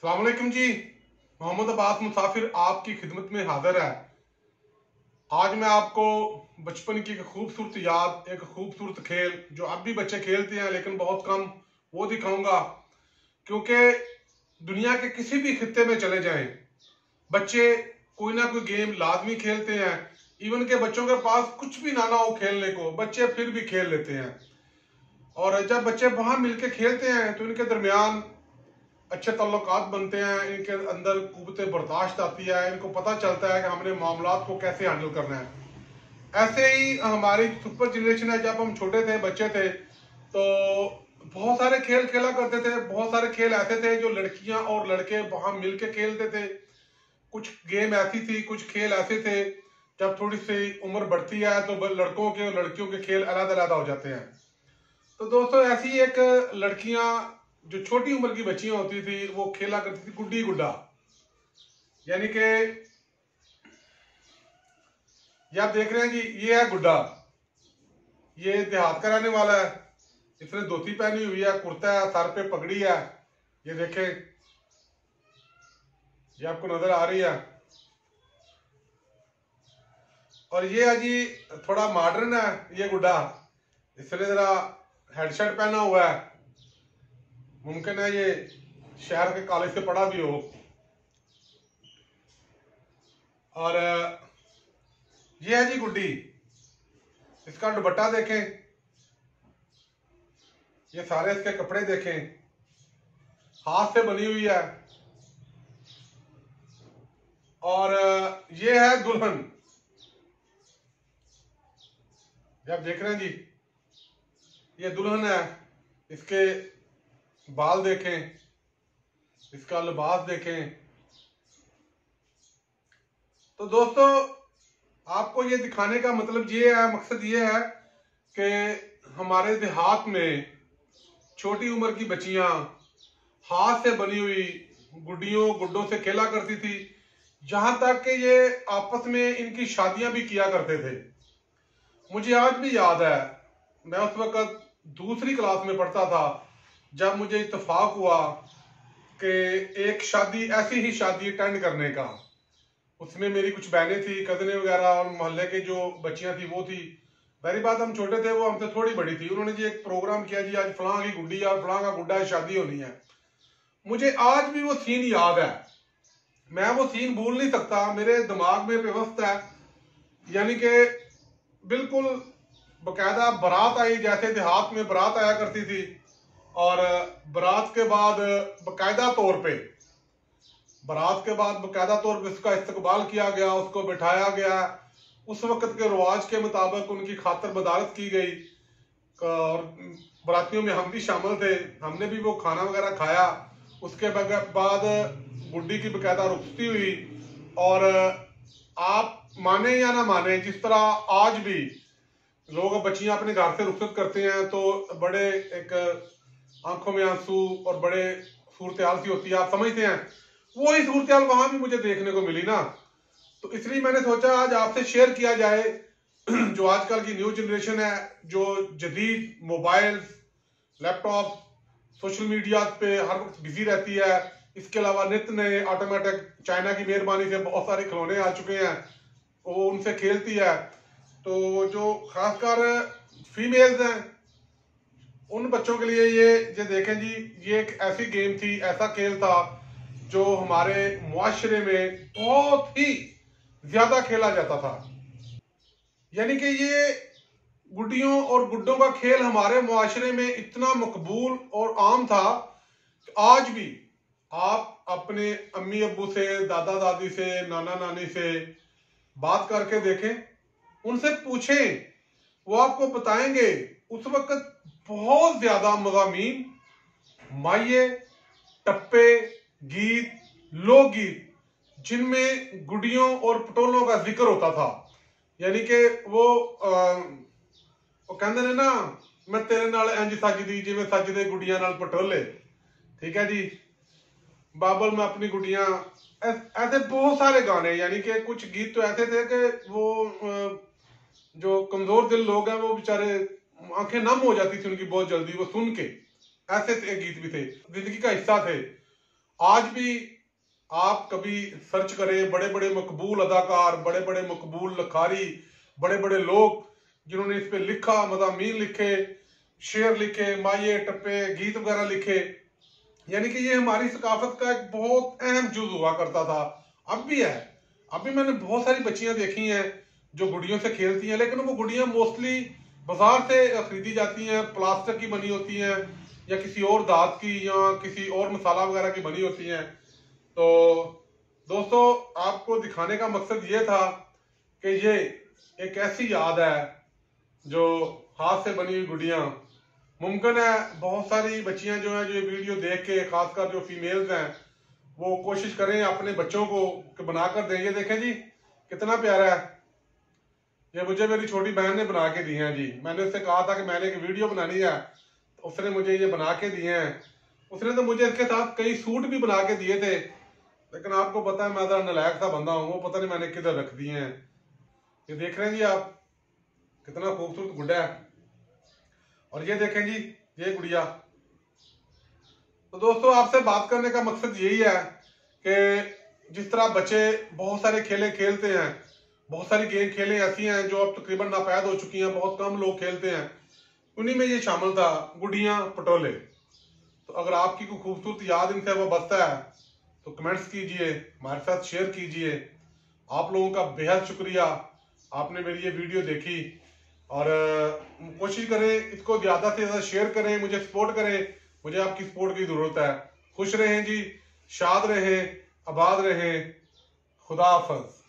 अस्सलाम वालेकुम जी। मोहम्मद अब्बास मुसाफिर आपकी खिदमत में हाजिर है। आज मैं आपको बचपन की एक खूबसूरत याद, एक खूबसूरत खेल जो अब भी बच्चे खेलते हैं लेकिन बहुत कम, वो दिखाऊंगा। क्योंकि दुनिया के किसी भी खित्ते में चले जाएं, बच्चे कोई ना कोई गेम लाजमी खेलते हैं। इवन के बच्चों के पास कुछ भी ना हो खेलने को, बच्चे फिर भी खेल लेते हैं। और जब बच्चे वहां मिलके खेलते हैं तो इनके दरमियान अच्छे ताल्लुकात बनते हैं, इनके अंदर कुव्वत बर्दाश्त आती है, इनको पता चलता है कि हमने मामलात को कैसे हैंडल करना है। ऐसे ही हमारी सुपर जनरेशन है, जब हम छोटे थे, बच्चे थे, तो बहुत सारे खेल खेला करते थे। बहुत सारे खेल ऐसे थे जो लड़कियां और लड़के वहां मिलके खेलते थे। कुछ गेम ऐसी थी, कुछ खेल ऐसे थे, जब थोड़ी सी उम्र बढ़ती है तो लड़कों के और लड़कियों के खेल अलग अलग हो जाते हैं। तो दोस्तों, ऐसी एक लड़कियां जो छोटी उम्र की बच्चियां होती थी, वो खेला करती थी गुड्डी गुड्डा। यानी कि ये आप देख रहे हैं जी, ये है गुड्डा। ये देहात का रहने वाला है। इसने धोती पहनी हुई है, कुर्ता है, सर पे पगड़ी है। ये देखें, ये आपको नजर आ रही है। और ये है जी थोड़ा मॉडर्न है ये गुड्डा। इसने जरा हेडशर्ट पहना हुआ है। मुमकिन है ये शहर के कॉलेज से पढ़ा भी हो। और ये है जी गुड्डी। इसका दुपट्टा देखें, ये सारे इसके कपड़े देखें, हाथ से बनी हुई है। और ये है दुल्हन। ये आप देख रहे हैं जी, ये दुल्हन है। इसके बाल देखें, इसका लिबास देखें। तो दोस्तों, आपको ये दिखाने का मतलब ये है, मकसद ये है कि हमारे देहात में छोटी उम्र की बच्चियां हाथ से बनी हुई गुड्डियों गुड्डों से खेला करती थी। जहां तक कि ये आपस में इनकी शादियां भी किया करते थे। मुझे आज भी याद है, मैं उस वक्त दूसरी क्लास में पढ़ता था, जब मुझे इत्तेफाक हुआ कि एक शादी, ऐसी ही शादी अटेंड करने का। उसमें मेरी कुछ बहनें थी, कजने वगैरह, और मोहल्ले की जो बच्चियां थी वो थी। पहली बात, हम छोटे थे, वो हमसे थोड़ी बड़ी थी। उन्होंने जी एक प्रोग्राम किया जी, आज फलां की गुड्डी और फलां का गुड्डा है, शादी होनी है। मुझे आज भी वो सीन याद है, मैं वो सीन भूल नहीं सकता। मेरे दिमाग में व्यवस्था है, यानी कि बिल्कुल बकायदा बारात आई, जैसे देहात में बारात आया करती थी। और बारात के बाद बकायदा तौर पे उसका इस्तकबाल किया गया, उसको बिठाया गया। उस वक्त के रिवाज के मुताबिक उनकी खातर बदारत की गई। और बरातियों में हम भी शामिल थे, हमने भी वो खाना वगैरह खाया। उसके बाद गुड्डी की बकायदा रुखसती हुई। और आप माने या ना माने, जिस तरह आज भी लोग बच्चियां अपने घर से रुखसत करते हैं तो बड़े एक आंखों में आंसू और बड़े सूरत हाल सी होती है, आप समझते हैं। वही सूरत हाल वहां भी मुझे देखने को मिली ना। तो इसलिए मैंने सोचा आज आपसे शेयर किया जाए। जो आजकल की न्यू जनरेशन है, जो जदीद मोबाइल, लैपटॉप, सोशल मीडिया पे हर वक्त बिजी रहती है। इसके अलावा नित नए ऑटोमेटिक चाइना की मेहरबानी से बहुत सारे खिलौने आ चुके हैं, वो उनसे खेलती है। तो जो खासकर फीमेल्स हैं, उन बच्चों के लिए ये देखें जी, ये एक ऐसी गेम थी, ऐसा खेल था जो हमारे मुआशरे में बहुत ही ज्यादा खेला जाता था। यानी कि ये गुड्डियों और गुड्डों का खेल हमारे मुआशरे में इतना मकबूल और आम था कि आज भी आप अपने अम्मी अब्बू से, दादा दादी से, नाना नानी से बात करके देखें, उनसे पूछें, वो आपको बताएंगे उस वक्त बहुत ज्यादा मज़ामीन, माये, टप्पे, गीत, लोकगीत, जिनमें गुडियों और पटोलों का जिक्र होता था। यानी कि वो कहते ने ना, मैं तेरे नाल इंज सजदी जिवें सजदे गुडियां नाल पटोले। ठीक है जी, बाबल मैं अपनी गुडियां, ऐसे बहुत सारे गाने। यानी कि कुछ गीत तो ऐसे थे कि वो जो कमजोर दिल लोग हैं, वो बेचारे आंखें नम हो जाती थी उनकी बहुत जल्दी वो सुन के। ऐसे गीत भी थे, जिंदगी का हिस्सा थे। आज भी आप कभी सर्च करें, बड़े बड़े मकबूल अदाकार, बड़े बड़े मकबूल लखारी, बड़े बड़े लोग जिन्होंने इस पे लिखा, मज़ामीन लिखे, शेर लिखे, माये टप्पे, गीत वगैरह लिखे, यानी कि ये हमारी सकाफत का एक बहुत अहम जुज हुआ करता था। अब भी है। अभी मैंने बहुत सारी बच्चियां देखी हैं जो गुड़ियों से खेलती हैं, लेकिन वो गुड़ियां मोस्टली बाजार से खरीदी जाती हैं, प्लास्टिक की बनी होती हैं या किसी और धात की या किसी और मसाला वगैरह की बनी होती हैं। तो दोस्तों, आपको दिखाने का मकसद ये था कि ये एक ऐसी याद है जो हाथ से बनी हुई गुड़ियां, मुमकिन है बहुत सारी बच्चियां जो हैं जो ये वीडियो देख के, खासकर जो फीमेल्स हैं, वो कोशिश करें अपने बच्चों को बनाकर दें। ये देखें जी कितना प्यारा है। ये मुझे मेरी छोटी बहन ने बना के दी हैं जी। मैंने उससे कहा था कि मैंने एक वीडियो बनानी है, तो उसने मुझे ये बना के दिए हैं। उसने तो मुझे इसके साथ कई सूट भी बना के दिए थे, लेकिन आपको पता है मैं ज़रा नालायक सा बंदा हूँ, वो पता नहीं मैंने किधर रख दिए हैं। ये देख रहे हैं जी आप, कितना खूबसूरत गुड्डा है। और ये देखें जी, ये गुड़िया। तो दोस्तों, आपसे बात करने का मकसद यही है कि जिस तरह बच्चे बहुत सारे खेले खेलते हैं, बहुत सारी गेम खेलें ऐसी हैं जो अब तकरीबन नापैद हो चुकी हैं, बहुत कम लोग खेलते हैं, उन्हीं में ये शामिल था, गुड़ियां पटोले। तो अगर आपकी कोई खूबसूरत याद इनसे वो बसता है तो कमेंट्स कीजिए, हमारे साथ शेयर कीजिए। आप लोगों का बेहद शुक्रिया, आपने मेरी ये वीडियो देखी। और कोशिश करें इसको ज़्यादा से ज़्यादा शेयर करें, मुझे सपोर्ट करें। मुझे आपकी सपोर्ट की ज़रूरत है। खुश रहें जी, शाद रहें, आबाद रहें। खुदा हाफिज़।